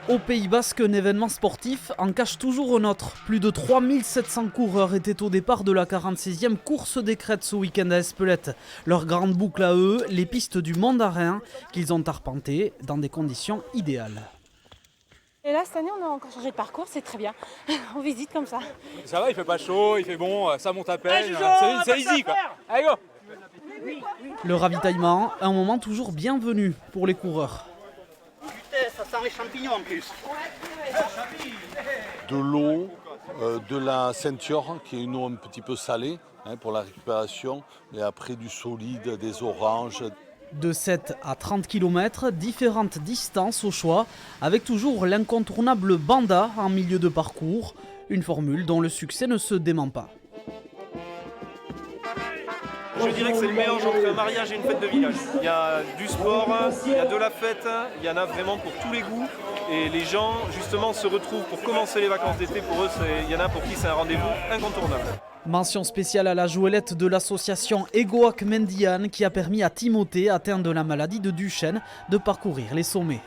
Au Pays Basque, un événement sportif en cache toujours un autre. Plus de 3700 coureurs étaient au départ de la 46e course des crêtes ce week-end à Espelette. Leur grande boucle à eux, les pistes du Mandarin, qu'ils ont arpentées dans des conditions idéales. Et là, cette année, on a encore changé de parcours, c'est très bien. On visite comme ça. Ça va, il fait pas chaud, il fait bon, ça monte à peine. C'est easy quoi. Allez go. Le ravitaillement, un moment toujours bienvenu pour les coureurs. Ça sent les champignons en plus. De l'eau, de la ceinture qui est une eau un petit peu salée pour la récupération et après du solide, des oranges. De 7 à 30 km, différentes distances au choix, avec toujours l'incontournable Banda en milieu de parcours, une formule dont le succès ne se dément pas. Je dirais que c'est le mélange entre un mariage et une fête de village. Il y a du sport, il y a de la fête, il y en a vraiment pour tous les goûts. Et les gens, justement, se retrouvent pour commencer les vacances d'été. Pour eux, il y en a pour qui c'est un rendez-vous incontournable. Mention spéciale à la jouelette de l'association Egoac Mendian qui a permis à Timothée, atteint de la maladie de Duchenne, de parcourir les sommets.